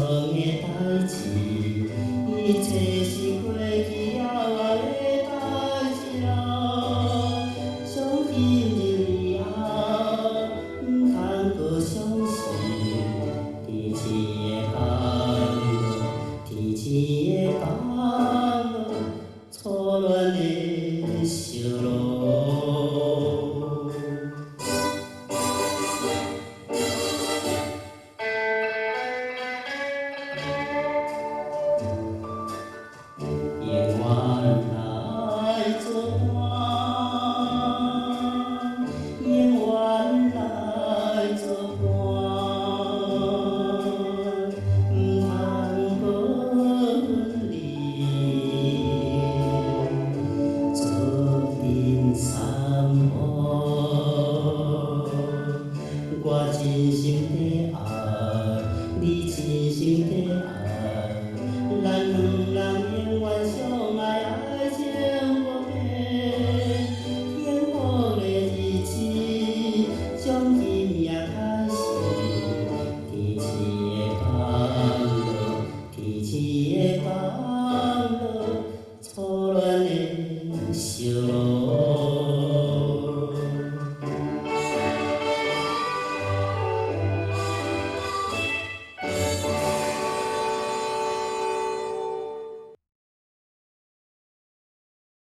的代志，一切是过去后的代志啦。上今日以后，唔通搁相信天赐的甘露，天赐的甘露，错乱的烧脑。永远来作伴，永远来作伴，唔通搁分离，做阵三无。我真心地爱，你真心地爱，咱两人永远相爱，爱情无变。幸福的日子，从今夜开始，天赐的甘露，天赐的甘露，错乱的烧脑。